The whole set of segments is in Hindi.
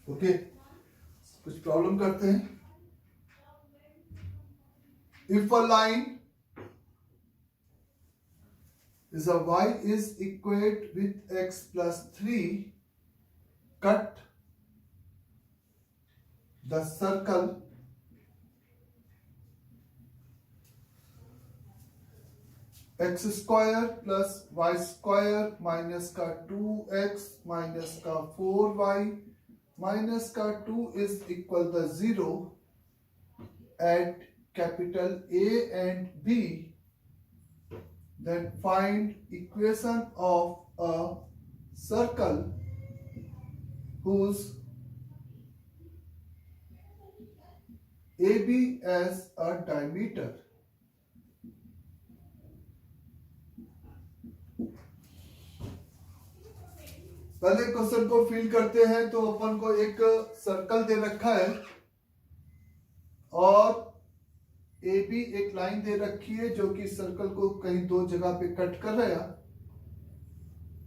ओके, कुछ प्रॉब्लम करते हैं. If a line is a y is equate with x plus 3, cut the circle x square plus y square minus का 2x minus का 4y minus का 2 is equal to 0 at capital A and B, then find equation of a circle whose AB as a diameter. पहले क्वेश्चन को फिल करते हैं. तो अपन को एक सर्कल दे रखा है और ए बी एक लाइन दे रखी है जो कि सर्कल को कहीं दो जगह पे कट कर रहा है.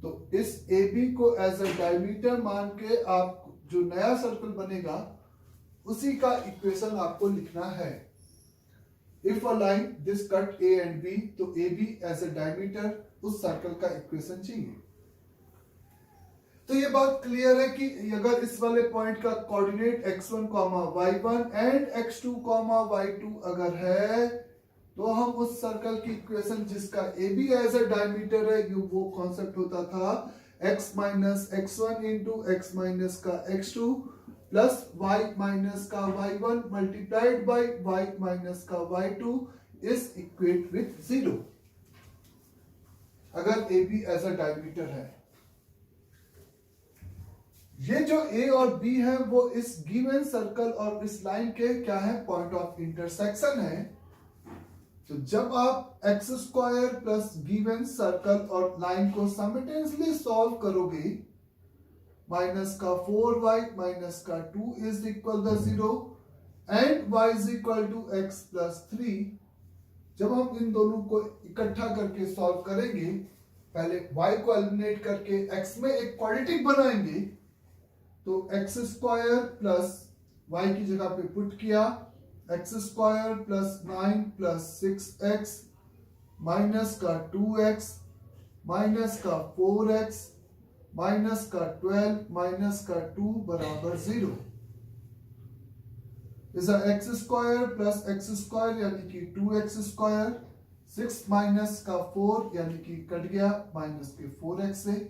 तो इस ए बी को एज अ डायमीटर मान के आप जो नया सर्कल बनेगा उसी का इक्वेशन आपको लिखना है. If a line this cut A and B, तो A B as a diameter उस सर्कल का इक्वेशन चाहिए. तो ये बात क्लियर है कि अगर इस वाले पॉइंट का coordinate x1, y1 and x2, y2 अगर है तो हम उस सर्कल की इक्वेशन जिसका A B as a diameter है, वो कॉन्सेप्ट होता था x minus x1 into x minus का x2 प्लस y माइनस का y1 multiplied by y minus का y2 इज इक्वेट विथ 0 अगर A B as a diameter है. ये जो A और B है वो इस गिवन सर्कल और इस लाइन के क्या है, पॉइंट ऑफ इंटरसेक्शन है. तो जब आप x square plus given circle और लाइन को साइमल्टेनियसली सॉल्व करोगे, माइनस का 4y माइनस का 2 is equal to 0 and y is equal to x plus 3. जब हम इन दोनों को इकट्ठा करके सॉल्व करेंगे, पहले y को एलिमिनेट करके x में एक क्वाड्रेटिक बनाएंगे. तो एक्स स्क्वायर प्लस वाई की जगह पे पुट किया, x square plus 9 plus 6x minus का 2x माइनस का 4x माइनस का 12 माइनस का 2 बराबर 0. इस x square plus x square यानी कि 2x स्क्वायर, 6 माइनस का 4 यानी कि कट गया माइनस के 4x से,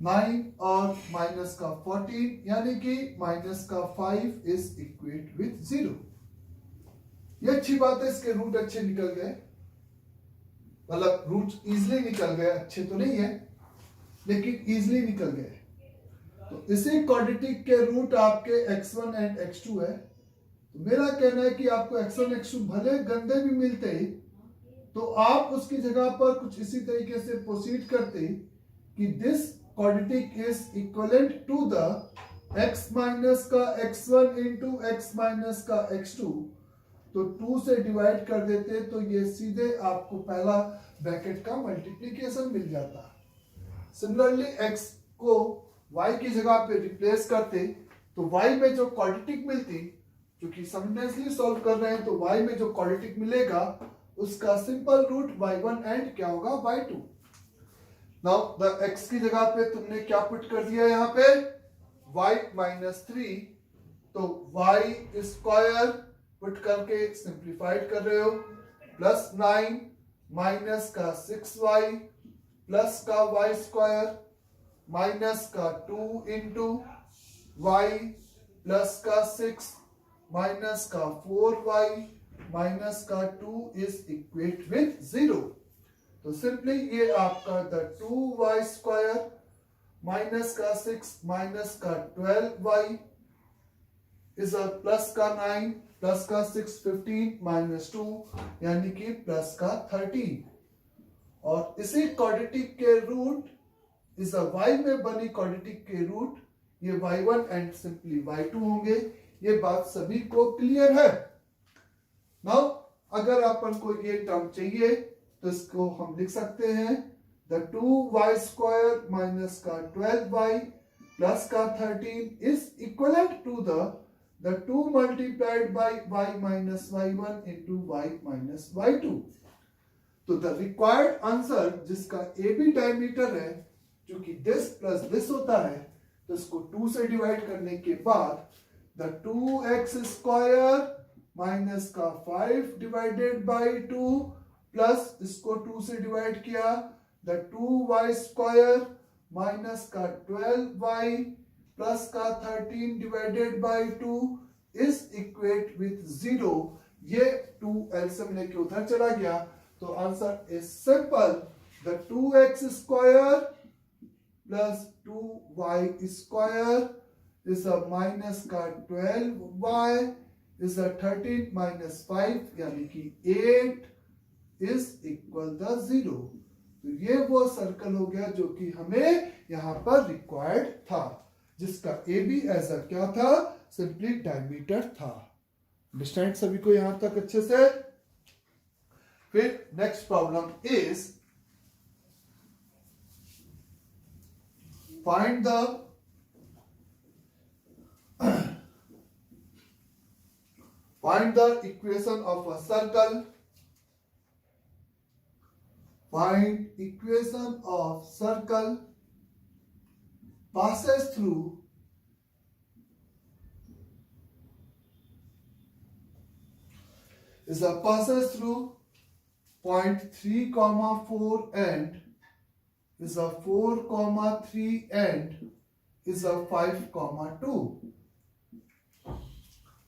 9 और माइनस का 14 यानी कि माइनस का 5 इज इक्वेट विथ 0. ये अच्छी बात है, इसके रूट अच्छे निकल गए, मतलब रूट इजीली निकल गए. अच्छे तो नहीं है लेकिन इजीली निकल गए. तो इसी क्वाड्रेटिक के रूट आपके x1 एंड x2 है. तो मेरा कहना है कि आपको x1 x2 भले गंदे भी मिलते तो आप उसकी जगह पर कुछ इसी तरीके से प्रोसीड करते कि this quadratic is equivalent to the x minus का x1 इंटू x माइनस का x2. तो 2 से डिवाइड कर देते तो ये सीधे आपको पहला ब्रैकेट का मल्टीप्लिकेशन मिल जाता. सिमिलरली x को y की जगह पे रिप्लेस करते तो y में जो क्वाड्रेटिक मिलती, क्योंकि साइमल्टेनियसली सॉल्व कर रहे हैं तो y में जो क्वाड्रेटिक मिलेगा उसका सिंपल रूट y1 एंड क्या होगा y2. नाउ द x की जगह पे तुमने क्या पुट कर दिया यहाँ पे, y माइनस 3. तो y स्क्वायर पुट करके सिंप्लीफाइड कर रहे हो, प्लस 9 माइनस का 6y प्लस का y स्क्वायर माइनस का 2 इंटू y प्लस का 6 माइनस का 4y माइनस का 2 इज इक्वेट विथ 0. तो सिंपली ये आपका द 2y स्क्वायर माइनस का 6 माइनस का 12y इज अ प्लस का 9 प्लस का 6 15 माइनस 2 यानी कि प्लस का 13. और इसी क्वाड्रेटिक के रूट इस y में बनी क्वाड्रेटिक के रूट ये y1 एंड सिंपली y2 होंगे. ये बात सभी को क्लियर है. नाउ अगर अपन को ये टर्म चाहिए तो इसको हम लिख सकते हैं द 2y स्क्वायर माइनस का 12y प्लस का 13 is equivalent to the 2 multiplied by y minus y1 into y minus y2. तो द रिक्वायर्ड आंसर जिसका ए बी डायमीटर है, जो कि दिस प्लस दिस होता है, तो इसको 2 से डिवाइड करने के बाद द 2x स्क्वायर माइनस का 5 डिवाइडेड बाई 2 प्लस इसको 2 से डिवाइड किया द 2y स्क्वायर माइनस का 12y प्लस का 13 divided by 2 is equate with 0. ये 2 एलसीएम लेके उधर चला गया, तो answer is simple. The 2x square plus 2y square is a minus का 12y इज अ 13 माइनस 5 यानी कि 8 इज इक्वल द 0. तो ये वो सर्कल हो गया जो कि हमें यहां पर रिक्वायर्ड था, जिसका ए बी एज अ क्या था, सिंपली डायमीटर था. अंडरस्टैंड सभी को यहां तक अच्छे से. फिर next problem is find the equation of a circle. Find equation of circle passes through point 3, 4 and is a 4, 3 and is a 5, 2.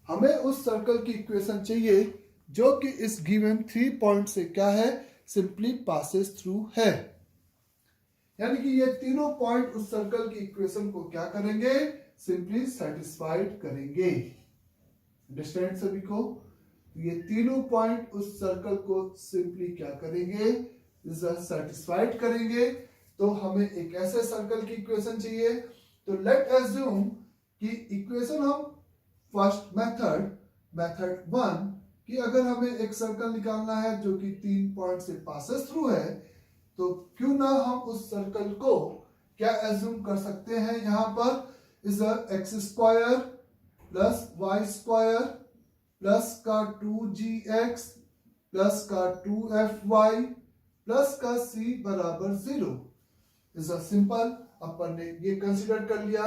हमें उस सर्कल की इक्वेशन चाहिए जो कि इस गिवन 3 पॉइंट से क्या है, सिंपली पासेस थ्रू है. यानी कि ये तीनों पॉइंट उस सर्कल की इक्वेशन को क्या करेंगे, सिंपली सेटिस्फाइड करेंगे. अंडरस्टैंड सभी को. ये तीनों पॉइंट उस सर्कल को सिंपली क्या करेंगे, सेटिस्फाइड करेंगे. तो हमें एक ऐसे सर्कल की इक्वेशन चाहिए. तो लेट अज्यूम कि इक्वेशन हम फर्स्ट मेथड 1 कि अगर हमें एक सर्कल निकालना है जो कि 3 पॉइंट से पासेस थ्रू है, तो क्यों ना हम उस सर्कल को क्या एज्यूम कर सकते हैं, यहां पर is x square plus y square plus का 2gx प्लस का 2fy प्लस का c बराबर 0. Is a simple. अपन ने ये कंसीडर कर लिया.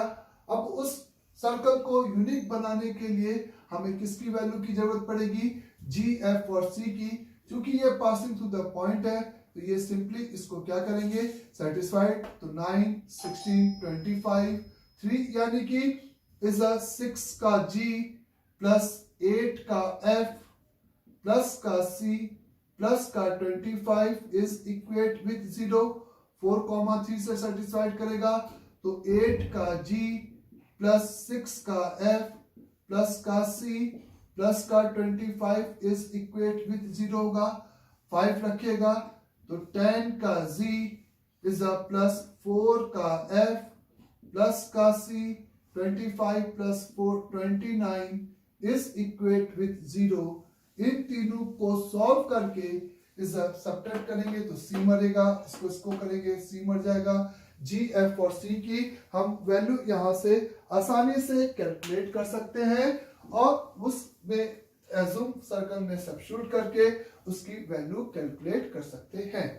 अब उस सर्कल को यूनिक बनाने के लिए हमें किसकी वैल्यू की जरूरत पड़ेगी, g, f और c की. क्योंकि ये पासिंग थ्रू द पॉइंट है, तो ये सिंपली इसको क्या करेंगे, सेटिस्फाइड. तो 9, 16, 25, 3 यानी कि इज अ 6 का g प्लस 8 का f प्लस का c प्लस का 25 इज इक्वेट विथ 0. 4, 3 से सेटिस्फाइड करेगा, तो 8 का g प्लस 6 का f प्लस का c प्लस का 25 इज इक्वेट विथ 0 होगा. 5 रखिएगा, तो 10 का z इज अ प्लस 4 का f प्लस का c 25 plus 4 29 is equate with 0. इन तीनों को सॉल्व करके इस सब्ट्रैक्ट करेंगे तो c मरेगा, इसको करेंगे c मर जाएगा. g, f और c की हम वैल्यू यहां से आसानी से कैलकुलेट कर सकते हैं और उसमें एज्यूम सर्कल में सब्स्टिट्यूट करके उसकी वैल्यू कैलकुलेट कर सकते हैं.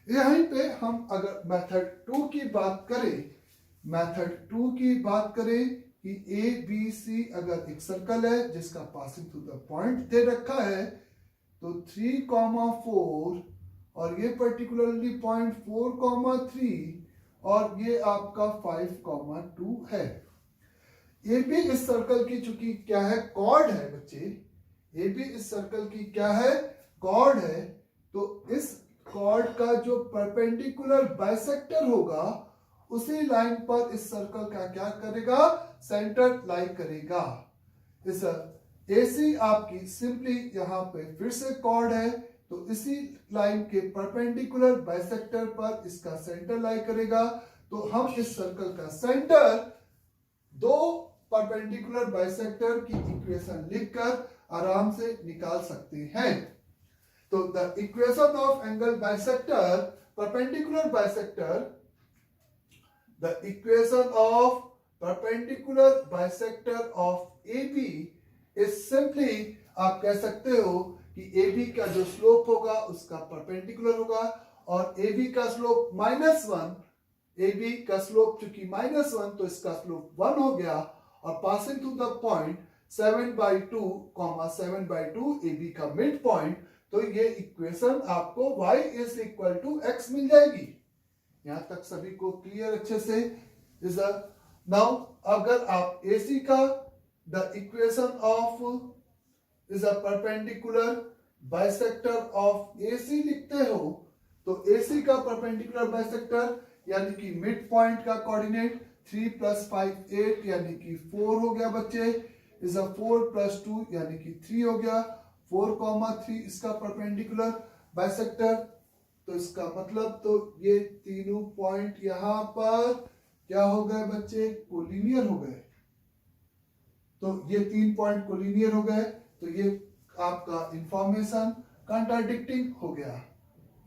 यहीं पे हम अगर मेथड 2 की बात करें कि ए बी सी अगर एक सर्कल है जिसका पासिंग थ्रू द पॉइंट दे रखा है, तो 3, 4 और ये पर्टिकुलरली पॉइंट 4, 3 और ये आपका 5, 2 है. ए बी इस सर्कल की चूंकि क्या है, कॉर्ड है बच्चे. ए बी इस सर्कल की क्या है, कॉर्ड है. तो इस कॉर्ड का जो परपेंडिकुलर बाइसेक्टर होगा उसी लाइन पर इस सर्कल का क्या करेगा, सेंटर लाई करेगा. इस AC आपकी सिंपली यहां पे फिर से कॉर्ड है, तो इसी लाइन के परपेंडिकुलर बाइसेक्टर पर इसका सेंटर लाई करेगा. तो हम इस सर्कल का सेंटर दो परपेंडिकुलर बाइसेक्टर की इक्वेशन लिखकर आराम से निकाल सकते हैं. तो the equation of angle bisector, perpendicular bisector the equation of perpendicular bisector of AB is simply, आप कह सकते हो कि AB का जो स्लोप होगा उसका परपेंडिकुलर होगा और AB का स्लोप -1, AB का स्लोप चूंकि -1 तो इसका स्लोप 1 हो गया और passing through the point 7/2, 7/2 AB का मिड पॉइंट, तो ये इक्वेशन आपको y is equal to x मिल जाएगी। यहां तक सभी को क्लियर अच्छे से? इज नाउ अगर आप AC का the equation of is a perpendicular bisector of AC लिखते हो तो AC का परपेंडिकुलर बाइसेक्टर यानी कि मिड पॉइंट का कोऑर्डिनेट 3 + 5 8 यानी कि 4 हो गया बच्चे, इज अ 4 + 2 यानी कि 3 हो गया, 4,3 इसका परपेंडिकुलर बाइसेक्टर। तो इसका मतलब तो ये तीनों पॉइंट यहां पर क्या हो गए बच्चे? कोलिनियर हो गए। तो ये 3 पॉइंट कोलिनियर हो गए, तो ये आपका इंफॉर्मेशन कंट्राडिक्टिंग हो गया।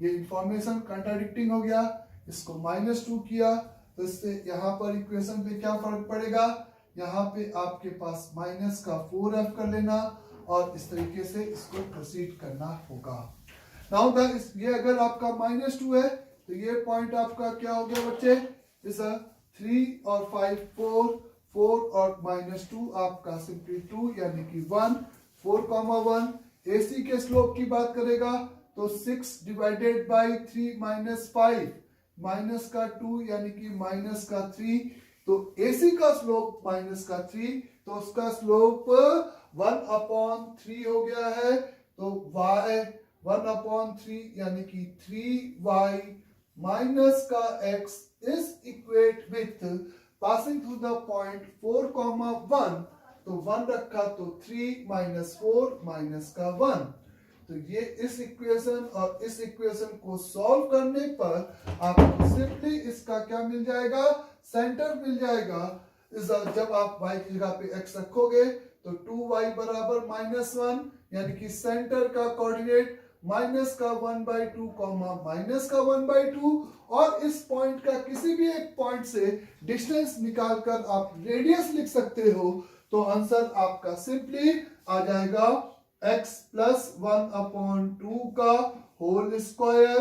ये इंफॉर्मेशन कंट्राडिक्टिंग हो गया, इसको -2 किया तो इससे यहां पर इक्वेशन पे क्या फर्क पड़ेगा? यहाँ पे आपके पास -4f कर लेना और इस तरीके से इसको प्रोसीड करना होगा। नाउ ये अगर आपका -2 है तो ये पॉइंट आपका क्या हो गया बच्चे? इस 3 और 5 4 और -2 आपका सिंपली 2 यानी कि 1, 4,1। AC के स्लोप की बात करेगा तो 6 डिवाइडेड बाई 3 -5 माइनस का 2 यानी कि -3, तो AC का स्लोप -3 तो उसका स्लोप 1/3 हो गया है। तो y 1/3 यानी कि 3y माइनस का x is equate with passing through the point 4,1, तो 1 रखा तो 3 -4 माइनस का 1। तो ये इस इक्वेशन और इस इक्वेशन को सॉल्व करने पर आपको सिंपली इसका क्या मिल जाएगा? सेंटर मिल जाएगा। जब आप y की जगह पे x रखोगे तो 2y बराबर -1 यानी कि सेंटर का कोऑर्डिनेट -1/2, -1/2 और इस पॉइंट का किसी भी एक पॉइंट से डिस्टेंस निकालकर आप रेडियस लिख सकते हो। तो आंसर आपका सिंपली आ जाएगा x + 1/2 का होल स्क्वायर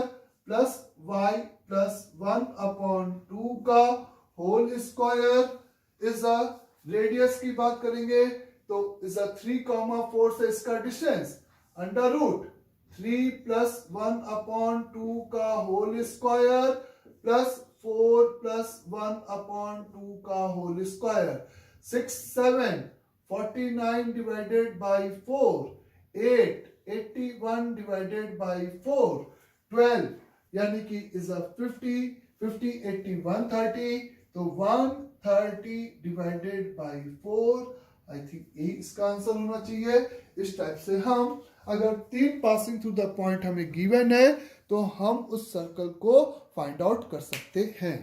प्लस y + 1/2 का whole square is a radius की बात करेंगे तो इज अ 3,4 से इसका डिस्टेंस अंडर रूट 3 + 1/2 का होल स्क्वायर प्लस 4 + 1/2 का whole square. 6 7 49 divided by 4, 8 81 divided by 4, 12 यानी कि इज अ 50 50 80 130, तो 130 डिवाइडेड बाई 4। आई थिंक यही इसका आंसर होना चाहिए। इस टाइप से हम अगर 3 पासिंग थ्रू द पॉइंट हमें गिवन है तो हम उस सर्कल को फाइंड आउट कर सकते हैं।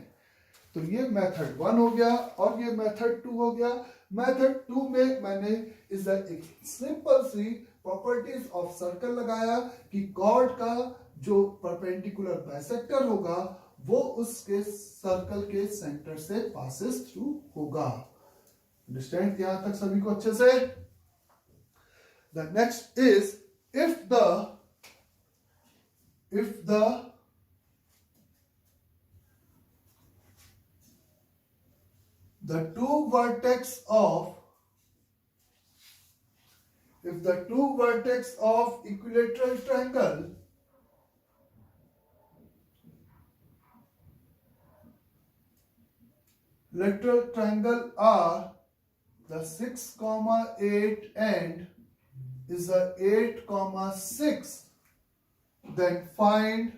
तो ये मेथड 1 हो गया और ये मेथड 2 हो गया। मेथड 2 में मैंने इस एक सिंपल सी प्रॉपर्टीज ऑफ सर्कल लगाया कि कॉर्ड का जो परपेंडिकुलर बाइसेक्टर होगा वो उसके सर्कल के सेंटर से पासेस थ्रू होगा। अंडरस्टैंड यहां तक सभी को अच्छे से? The next is if the two vertex of equilateral triangle are the 6,8 and is a 8,6, then find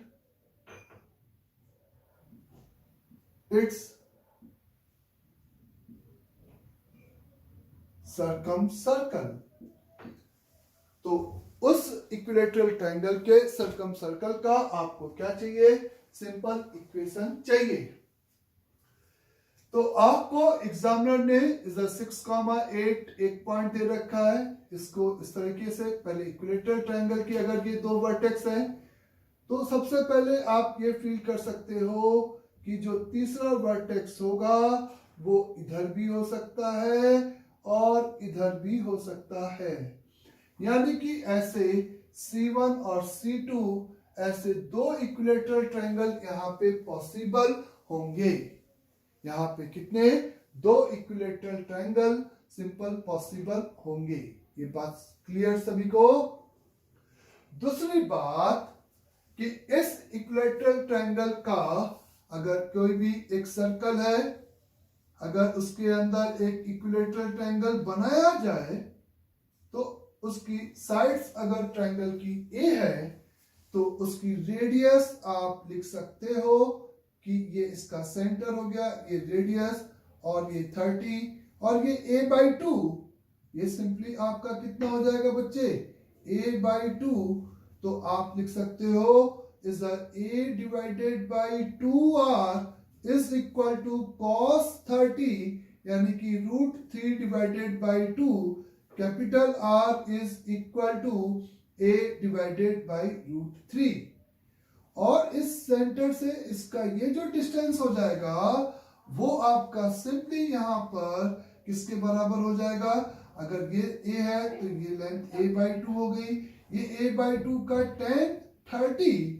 its circumcircle। तो उस इक्विलेटरल ट्रायंगल के सर्कमसर्कल का आपको क्या चाहिए? सिंपल इक्वेशन चाहिए। तो आपको एग्जामिनर ने 6,8 एक पॉइंट दे रखा है, इसको इस तरीके से पहले इक्विलेटरल ट्रायंगल की अगर ये दो वर्टेक्स हैं तो सबसे पहले आप ये फील कर सकते हो कि जो तीसरा वर्टेक्स होगा वो इधर भी हो सकता है और इधर भी हो सकता है। यानी कि ऐसे C1 और C2 ऐसे दो इक्विलेटरल ट्रायंगल यहाँ पे पॉसिबल होंगे। यहाँ पे कितने? दो इक्विलेटरल ट्रायंगल सिंपल पॉसिबल होंगे। ये बात क्लियर सभी को? दूसरी बात कि इस इक्विलेटरल ट्रायंगल का अगर कोई भी एक सर्कल है, अगर उसके अंदर एक इक्विलेटरल ट्रायंगल बनाया जाए तो उसकी साइड्स अगर ट्रायंगल की ए है तो उसकी रेडियस आप लिख सकते हो कि ये इसका सेंटर हो गया, ये रेडियस, और ये 30 और ये a/2, ये सिंपली आपका कितना हो जाएगा बच्चे? a/2। तो आप लिख सकते हो is a divided by 2r is equal to cos 30, यानी कि √3 divided by 2, capital R is equal to a divided by √3। और इस सेंटर से इसका ये जो डिस्टेंस हो जाएगा वो आपका सिंपली यहां पर किसके बराबर हो जाएगा? अगर ये a है तो ये लेंथ a/2 हो गई, ये a/2 का tan 30,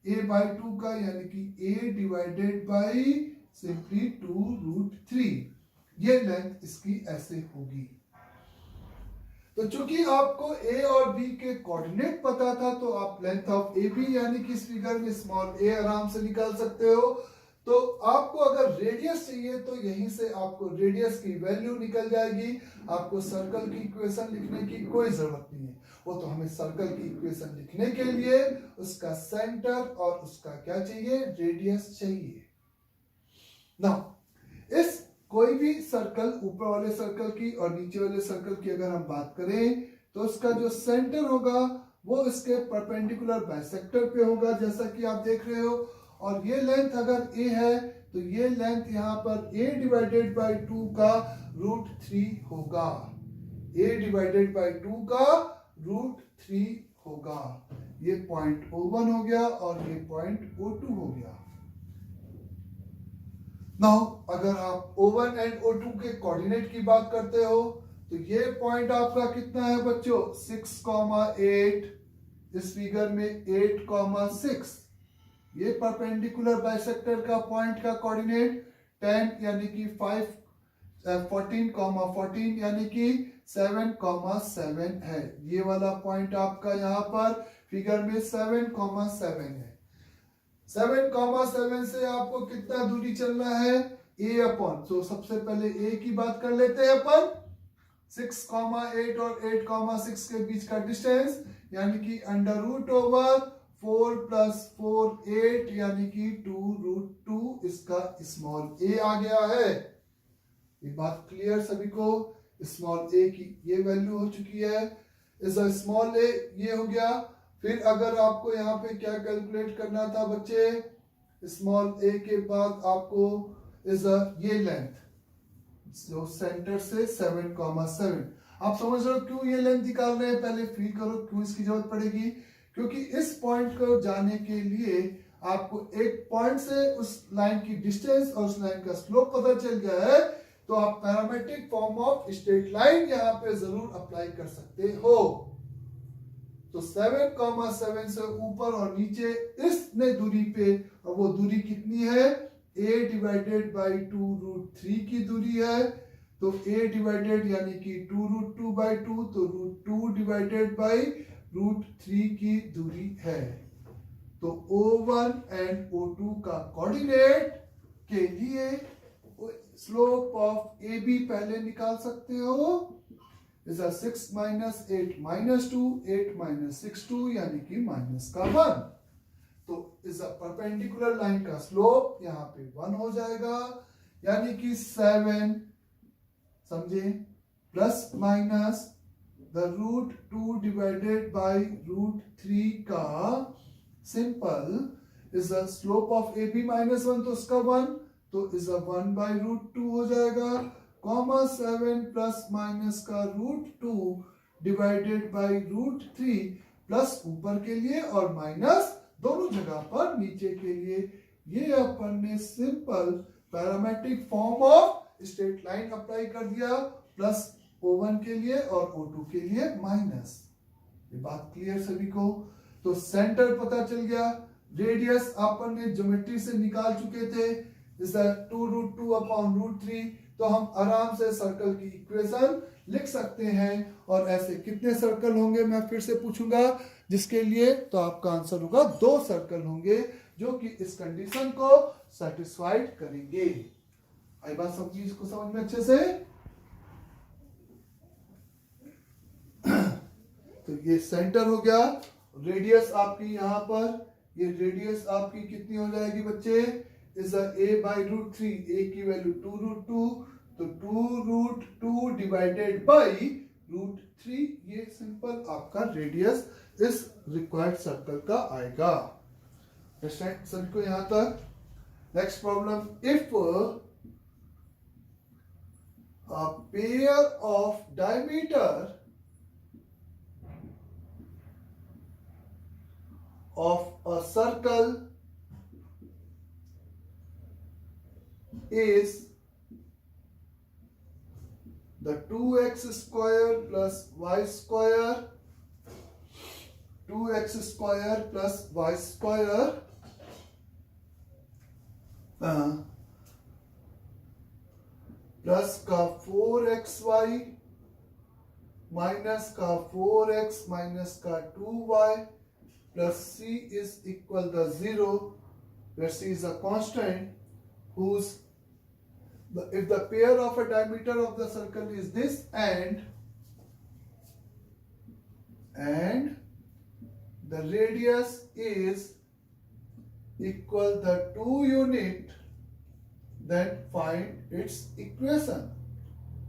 a/2 का यानी कि a डिवाइडेड बाई सिंपली 2√3, ये लेंथ इसकी ऐसे होगी। तो चूंकि आपको a और b के कोऑर्डिनेट पता था तो आप लेंथ ऑफ AB यानी कि इस फिगर में स्मॉल a आराम से निकाल सकते हो। तो आपको अगर रेडियस चाहिए तो यहीं से आपको रेडियस की वैल्यू निकल जाएगी। आपको सर्कल की इक्वेशन लिखने की कोई जरूरत नहीं है, वो तो हमें सर्कल की इक्वेशन लिखने के लिए उसका सेंटर और उसका क्या चाहिए? रेडियस चाहिए ना। इस कोई भी सर्कल, ऊपर वाले सर्कल की और नीचे वाले सर्कल की अगर हम बात करें तो उसका जो सेंटर होगा वो इसके परपेंडिकुलर बाइसेक्टर पे होगा, जैसा कि आप देख रहे हो। और ये लेंथ अगर a है तो ये लेंथ यहाँ पर a डिवाइडेड बाई 2 का √3 होगा, a डिवाइडेड बाई 2 का √3 होगा। ये पॉइंट O1 हो गया और ये पॉइंट O2 हो गया। नाउ अगर आप O1 एंड O2 के कोऑर्डिनेट की बात करते हो तो ये पॉइंट आपका कितना है बच्चों? 6,8, इस फिगर में 8,6, ये परपेंडिकुलर बाइसेक्टर का पॉइंट का कोऑर्डिनेट 10 यानी कि 14,14 यानी कि 7,7 है। ये वाला पॉइंट आपका यहाँ पर फिगर में 7,7 है। 7,7 से आपको कितना दूरी चलना है? a/, तो सबसे पहले a की बात कर लेते हैं अपन। 6,8 और 8,6 के बीच का डिस्टेंस यानी कि √4 + 4 8 यानी कि 2√2, इसका स्मॉल a आ गया है। ये बात क्लियर सभी को? स्मॉल a की ये वैल्यू हो चुकी है, इस स्मॉल a ये हो गया। फिर अगर आपको यहाँ पे क्या कैलकुलेट करना था बच्चे? स्मॉल a के बाद आपको ये लेंथ जो सेंटर से 7,7, आप समझ रहे हो क्यों ये लेंथ निकाल रहे हैं? पहले फील करो क्यों इसकी जरूरत पड़ेगी। क्योंकि इस पॉइंट को जाने के लिए आपको एक पॉइंट से उस लाइन की डिस्टेंस और उस लाइन का स्लोप पता चल गया है, तो आप parametric form of straight line यहाँ पे जरूर अप्लाई कर सकते हो। तो 7,7 से ऊपर और नीचे इसने दूरी पे, और वो दूरी कितनी है? a डिवाइडेड बाई 2√3 की दूरी है। तो a डिवाइडेड यानी कि 2√2/2, तो √2 डिवाइडेड बाई √3 की दूरी है। तो O1 एंड O2 का कोऑर्डिनेट के लिए स्लोप ऑफ AB पहले निकाल सकते हो। इज 6 - 8 - 2, 8 - 6 2 यानी कि -1। तो इस परपेंडिकुलर लाइन का स्लोप यहाँ पे 1 हो जाएगा, यानी कि 7 समझे plus minus the √2 divided by √3 का simple is the slope of AB -1, तो उसका 1, तो इज 1/√2 हो जाएगा, कॉमा 7 प्लस माइनस का √2 डिवाइडेड बाई √3 प्लस ऊपर के लिए और माइनस दोनों जगह पर नीचे के लिए ये अपन ने simple parametric form of straight line apply कर दिया, प्लस O1 के लिए और O2 के लिए माइनस। ये बात क्लियर सभी को? तो सेंटर पता चल गया, रेडियस अपन ने ज्योमेट्री से निकाल चुके थे, इज 2√2/√3। तो हम आराम से सर्कल की इक्वेशन लिख सकते हैं। और ऐसे कितने सर्कल होंगे मैं फिर से पूछूंगा, जिसके लिए तो आपका आंसर होगा 2 सर्कल होंगे जो कि इस कंडीशन को सेटिस्फाइड करेंगे। आई बात समझी इसको समझ में अच्छे से? तो ये सेंटर हो गया, रेडियस आपकी यहां पर, ये रेडियस आपकी कितनी हो जाएगी बच्चे, इज a/√3, a की वैल्यू 2√2, तो 2√2 डिवाइडेड बाई √3, ये सिंपल आपका रेडियस इस रिक्वायर्ड सर्कल का आएगा। सभी को यहां तक? Next problem, if a pair of diameter of a circle is the 2x square plus y square, 2x square plus y square plus का 4xy माइनस का 4x माइनस का 2y plus c is equal to 0, where c is a constant whose if the pair of a diameter of the circle is this and the radius is equal to 2 unit, then find its equation.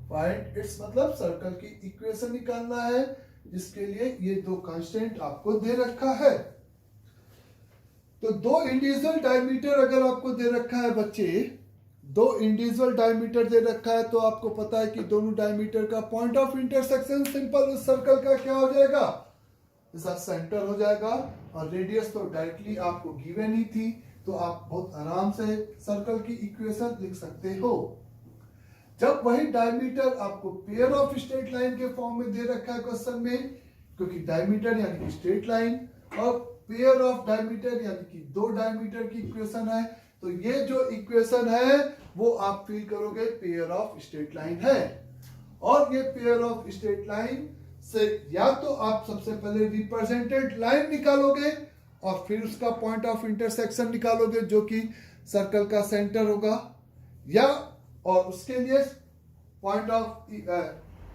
Find its मतलब सर्कल की इक्वेशन निकालना है, जिसके लिए ये 2 कांस्टेंट आपको दे रखा है। तो 2 इंडिविजुअल डायमीटर अगर आपको दे रखा है बच्चे, 2 इंडिविजुअल डायमीटर दे रखा है, तो आपको पता है कि दोनों डायमीटर का पॉइंट ऑफ इंटरसेक्शन सिंपल उस सर्कल का क्या हो जाएगा, इसका सेंटर हो जाएगा। और रेडियस तो डायरेक्टली आपको गिवन ही थी, तो आप बहुत आराम से सर्कल की इक्वेशन लिख सकते हो। जब वही डायमीटर आपको पेयर ऑफ स्ट्रेट लाइन के फॉर्म में दे रखा है क्वेश्चन में, क्योंकि डायमीटर यानी कि स्ट्रेट लाइन और पेयर ऑफ डायमीटर यानी कि 2 डायमीटर की इक्वेशन है, तो ये जो इक्वेशन है वो आप फील करोगे पेयर ऑफ स्ट्रेट लाइन है। और ये पेयर ऑफ स्ट्रेट लाइन से या तो आप सबसे पहले रिप्रेजेंटेड लाइन निकालोगे और फिर उसका पॉइंट ऑफ इंटरसेक्शन निकालोगे जो कि सर्कल का सेंटर होगा, या और उसके लिए point of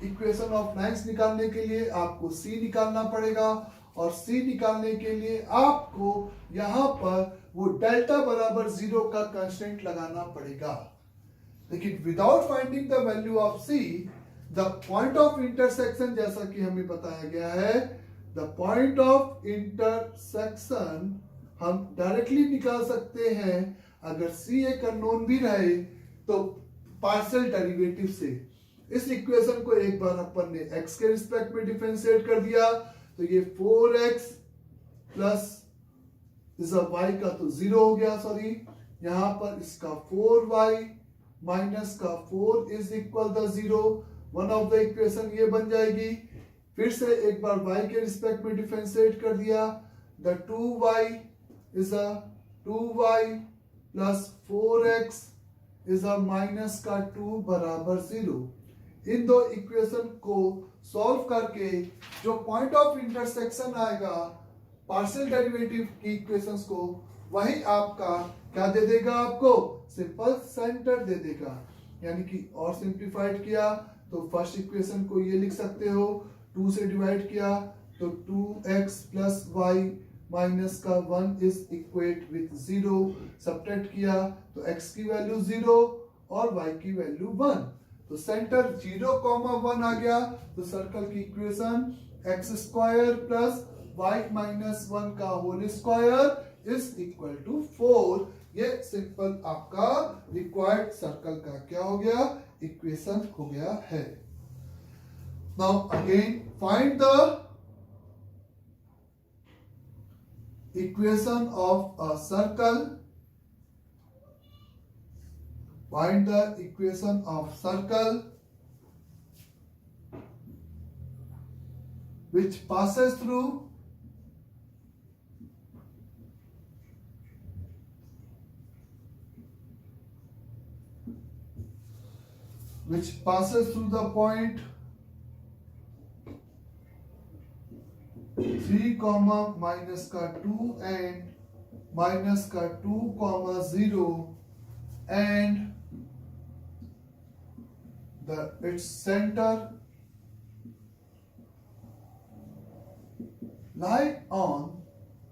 equation of lines निकालने के लिए आपको C निकालना पड़ेगा, और C निकालने के लिए आपको यहां पर वो डेल्टा बराबर 0 का कांस्टेंट लगाना पड़ेगा। लेकिन without finding the value of C, the point of intersection, जैसा कि हमें बताया गया है, द पॉइंट ऑफ इंटरसेक्शन हम डायरेक्टली निकाल सकते हैं अगर C एक अननोन भी रहे तो पार्शियल डेरिवेटिव से। इस इक्वेशन को एक बार अपन ने x के रिस्पेक्ट में डिफरेंशिएट कर दिया, तो ये 4x प्लस इस y का तो 0 हो गया, सॉरी यहां पर इसका 4y माइनस का 4 is equal to 0, one of the equation ये बन जाएगी। फिर से एक बार y के रिस्पेक्ट में डिफरेंशिएट कर दिया, the 2y is a 2y plus 4x is a minus का 2 बराबर 0। इन 2 इक्वेशन को सॉल्व करके जो पॉइंट ऑफ इंटरसेक्शन आएगा पार्शियल डेरिवेटिव की इक्वेशंस को, वही आपका क्या दे देगा, आपको सिंपल सेंटर दे देगा। यानी कि और सिंप्लीफाइड किया तो फर्स्ट इक्वेशन को ये लिख सकते हो, 2 से डिवाइड किया तो 2x प्लस वाई माइनस का 1 इज इक्वेट विथ 0, सब्ट्रैक्ट किया तो x की वैल्यू 0 और y की वैल्यू 1, तो सेंटर 0,1 आ गया। तो सर्कल की equation x square plus y minus 1 का whole square is equal to 4। ये सिंपल आपका रिक्वायर्ड सर्कल का क्या हो गया, इक्वेशन हो गया है। Now again find the equation of a circle Find the equation of circle which passes through the point 3, minus का 2 and minus का 2, 0 and its center lie on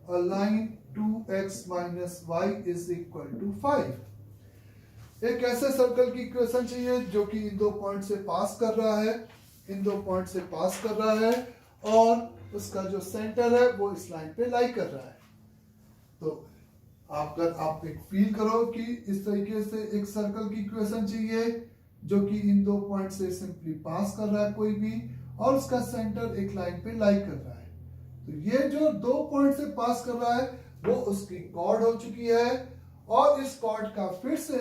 a line 2x minus y is equal to 5. एक ऐसे सर्कल की इक्वेशन चाहिए जो कि इन दो पॉइंट से पास कर रहा है और उसका जो सेंटर है वो इस लाइन पे लाई कर रहा है. तो आप एक फील करो कि इस तरीके से एक सर्कल की इक्वेशन चाहिए जो कि इन दो पॉइंट से सिंपली पास कर रहा है कोई भी और उसका सेंटर एक लाइन पे लाई कर रहा है. तो ये जो दो पॉइंट से पास कर रहा है वो उसकी कॉर्ड हो चुकी है और इस कॉर्ड का फिर से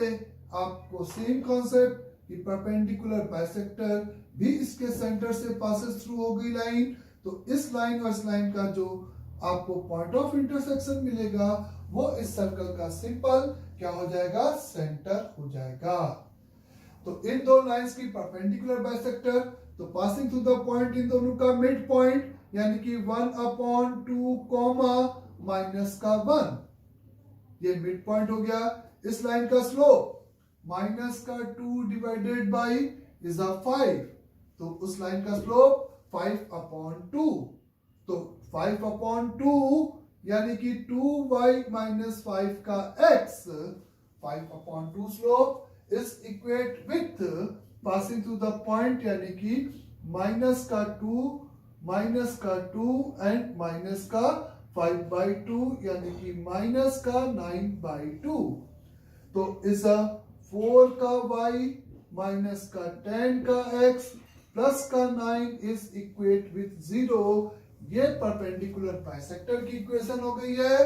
आपको सेम कॉन्सेप्ट कि परपेंडिकुलर बाइसेक्टर भी इसके सेंटर से पासेस थ्रू हो गई लाइन. तो इस लाइन और इस लाइन का जो आपको पॉइंट ऑफ इंटरसेक्शन मिलेगा वो इस सर्कल का सिंपल क्या हो जाएगा, सेंटर हो जाएगा. तो इन दो लाइंस की परपेंडिकुलर बाइसेक्टर, तो passing through the point in दोनों का मिड पॉइंट यानी कि 1/2 कॉमा माइनस का 1, ये मिड पॉइंट हो गया. इस लाइन का स्लोप माइनस का 2 डिवाइडेड बाई इज अ 5, तो उस लाइन का स्लोप 5/2. तो 5/2 यानी कि 2y माइनस 5 का x, 5/2 slope is equate with passing through the point यानी कि माइनस का 2 एंड माइनस का 5/2 यानी कि माइनस का 9/2. तो इस 4 का y माइनस का 10 का x प्लस का 9 इज इक्वेट विथ 0. ये परपेंडिकुलर बाइसेक्टर की इक्वेशन हो गई है.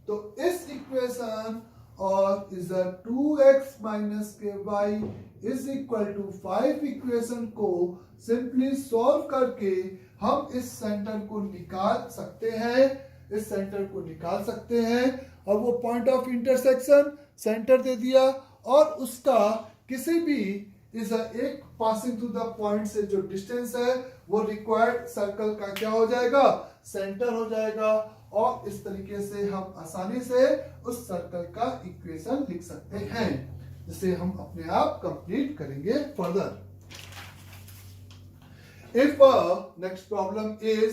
तो इस इक्वेशन और इज 2x माइनस के y is equal to 5 equation को सिंपली सॉल्व करके हम इस सेंटर को निकाल सकते हैं. और वो पॉइंट ऑफ इंटरसेक्शन सेंटर दे दिया और उसका किसी भी इस एक पासिंग थ्रू द पॉइंट से जो डिस्टेंस है वो रिक्वायर्ड सर्कल का क्या हो जाएगा, सेंटर हो जाएगा. और इस तरीके से हम आसानी से उस सर्कल का इक्वेशन लिख सकते हैं जिसे हम अपने आप कंप्लीट करेंगे further. If next problem is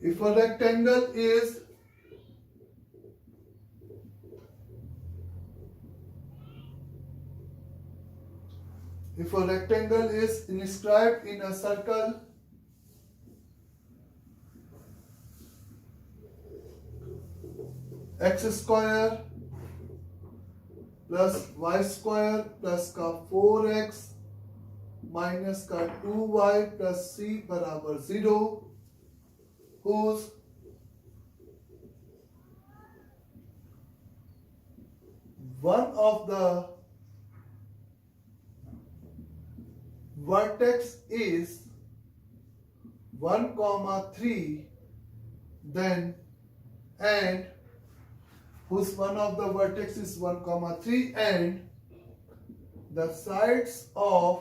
if a rectangle is inscribed in a circle x square plus y square plus का 4x माइनस का 2y plus c बराबर 0, whose one of the vertex is 1,3, then and whose one of the vertex is 1,3 and the sides of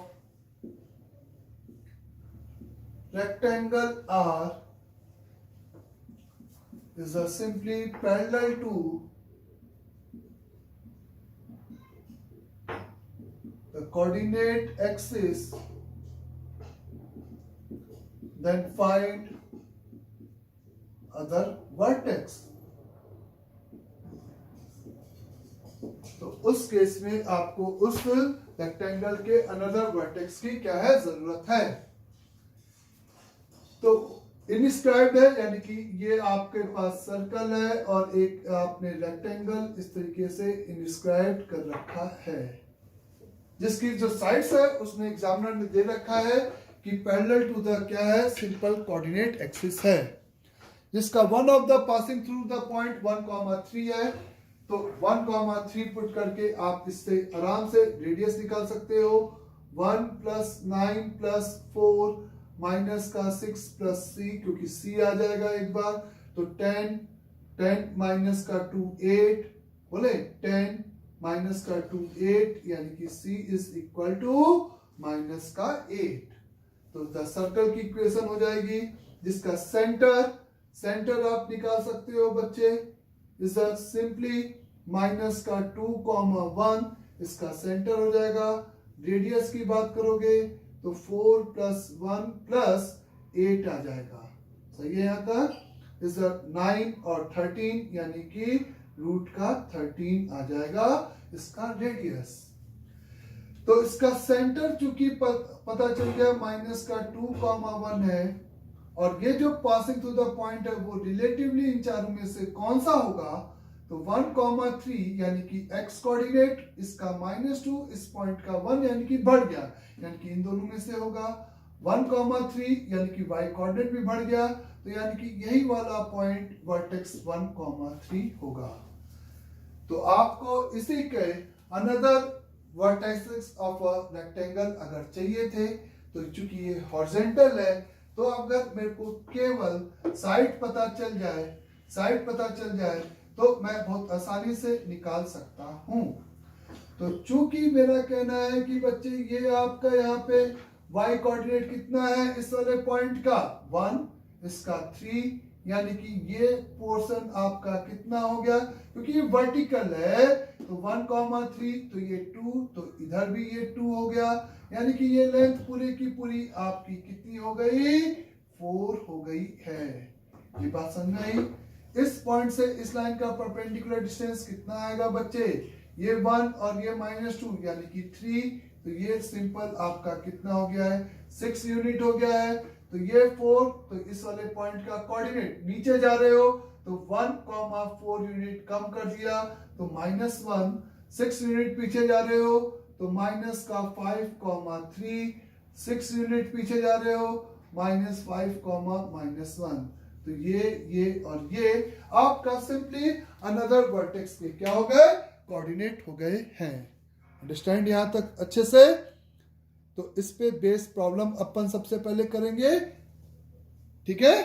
rectangle are is simply parallel to the coordinate axis, then find other vertex. तो उस केस में आपको उस रेक्टेंगल के अनदर वर्टेक्स की क्या है, जरूरत है. तो इनस्क्राइब्ड है यानी कि ये आपके पास सर्कल है और एक आपने रेक्टेंगल इस तरीके से इनस्क्राइब कर रखा है जिसकी जो साइड्स है उसने एग्जामिनर ने दे रखा है कि पैरेलल टू द क्या है, सिंपल कोऑर्डिनेट एक्सिस है. जिसका one of the passing through the point 1,3 है, तो 1,3 पुट करके आप इससे आराम से रेडियस निकाल सकते हो। 1 प्लस 9 प्लस 4 माइनस का 6 प्लस c, क्योंकि c आ जाएगा एक बार, तो 10 माइनस का 2 8, बोले 10 माइनस का 2 8, यानी कि c is equal to minus का 8। तो द सर्कल की इक्वेशन हो जाएगी, जिसका सेंटर आप निकाल सकते हो बच्चे, इज सिंपली माइनस का 2,1, इसका सेंटर हो जाएगा। रेडियस की बात करोगे तो 4 प्लस 1 प्लस 8 आ जाएगा। सही है, यहाँ तक इज 9 और 13, यानी कि रूट का 13 आ जाएगा इसका रेडियस। तो इसका सेंटर चूंकि पता चल गया माइनस का 2,1 है, और ये जो पासिंग थ्रू द पॉइंट है वो रिलेटिवली इन चारों में से कौन सा होगा, तो 1,3 यानी कि x कोऑर्डिनेट, इसका -2, इस पॉइंट का 1 यानी कि बढ़ गया, यानी कि इन दोनों में से होगा। 1,3 यानी कि y कोऑर्डिनेट भी बढ़ गया, तो यानी कि यही वाला पॉइंट वर्टेक्स 1,3 होगा। तो आपको इसी के another vertexes of a rectangle अगर चाहिए थे, तो चूंकि ये हॉरिजॉन्टल है, तो अगर मेरे को केवल साइड पता चल जाए तो मैं बहुत आसानी से निकाल सकता हूं। तो चूंकि मेरा कहना है कि बच्चे ये आपका यहाँ पे y कोऑर्डिनेट कितना है इस वाले पॉइंट का 1, इसका 3, यानी कि ये पोर्शन आपका कितना हो गया, क्योंकि ये वर्टिकल है, तो 1,3, तो ये 2, तो इधर भी ये 2 हो गया, यानी कि ये लेंथ पूरी की पूरी आपकी कितनी हो गई, 4 हो गई है। ये बात समझ में आई। इस पॉइंट से इस लाइन का परपेंडिकुलर डिस्टेंस कितना आएगा बच्चे, ये 1 और ये -2 यानी कि 3, तो ये सिंपल आपका कितना हो गया है, 6 यूनिट हो गया है। तो ये 4, तो इस वाले पॉइंट का कोऑर्डिनेट नीचे जा रहे हो तो 1,4 यूनिट कम कर दिया, तो -1, 6 यूनिट पीछे जा रहे हो तो माइनस का 5,3, 6 यूनिट पीछे जा रहे हो -5, -1, तो ये और ये आपका सिंपली अनदर वर्टेक्स के क्या हो गए, कोऑर्डिनेट हो गए हैं। अंडरस्टैंड यहां तक अच्छे से। तो इस पे बेस प्रॉब्लम अपन सबसे पहले करेंगे, ठीक है।